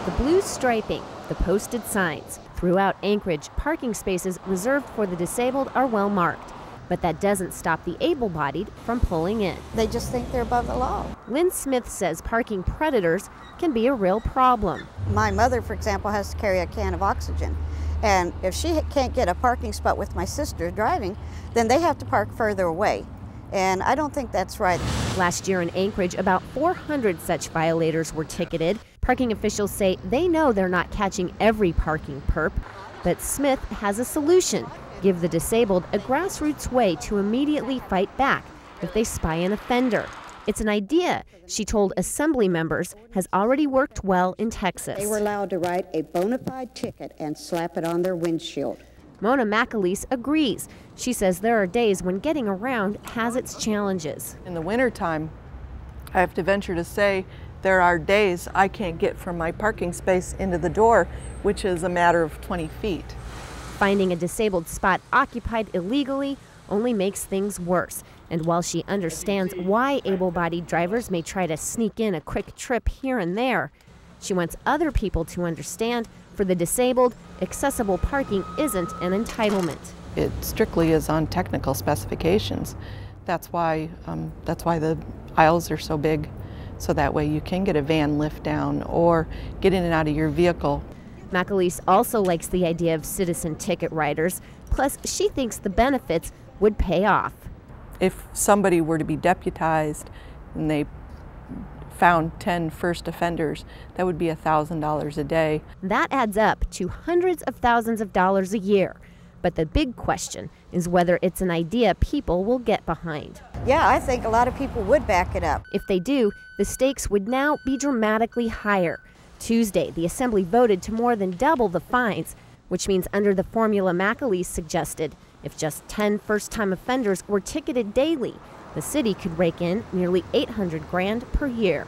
The blue striping, the posted signs. Throughout Anchorage, parking spaces reserved for the disabled are well marked. But that doesn't stop the able-bodied from pulling in. They just think they're above the law. Lynn Smith says parking predators can be a real problem. My mother, for example, has to carry a can of oxygen. And if she can't get a parking spot with my sister driving, then they have to park further away. And I don't think that's right. Last year in Anchorage, about 400 such violators were ticketed. Parking officials say they know they're not catching every parking perp, but Smith has a solution. Give the disabled a grassroots way to immediately fight back if they spy an offender. It's an idea, she told assembly members, has already worked well in Texas. They were allowed to write a bona fide ticket and slap it on their windshield. Mona McAleese agrees. She says there are days when getting around has its challenges. In the wintertime, I have to venture to say there are days I can't get from my parking space into the door, which is a matter of 20 feet. Finding a disabled spot occupied illegally only makes things worse. And while she understands why able-bodied drivers may try to sneak in a quick trip here and there, she wants other people to understand for the disabled, accessible parking isn't an entitlement. It strictly is on technical specifications. That's why the aisles are so big, so that way you can get a van lift down or get in and out of your vehicle. McAleese also likes the idea of citizen ticket writers, plus she thinks the benefits would pay off. If somebody were to be deputized and they found 10 first offenders, that would be $1,000 a day. That adds up to hundreds of thousands of dollars a year. But the big question is whether it's an idea people will get behind. Yeah, I think a lot of people would back it up. If they do, the stakes would now be dramatically higher. Tuesday, the Assembly voted to more than double the fines, which means under the formula McAleese suggested, if just 10 first-time offenders were ticketed daily, the city could rake in nearly $800,000 per year.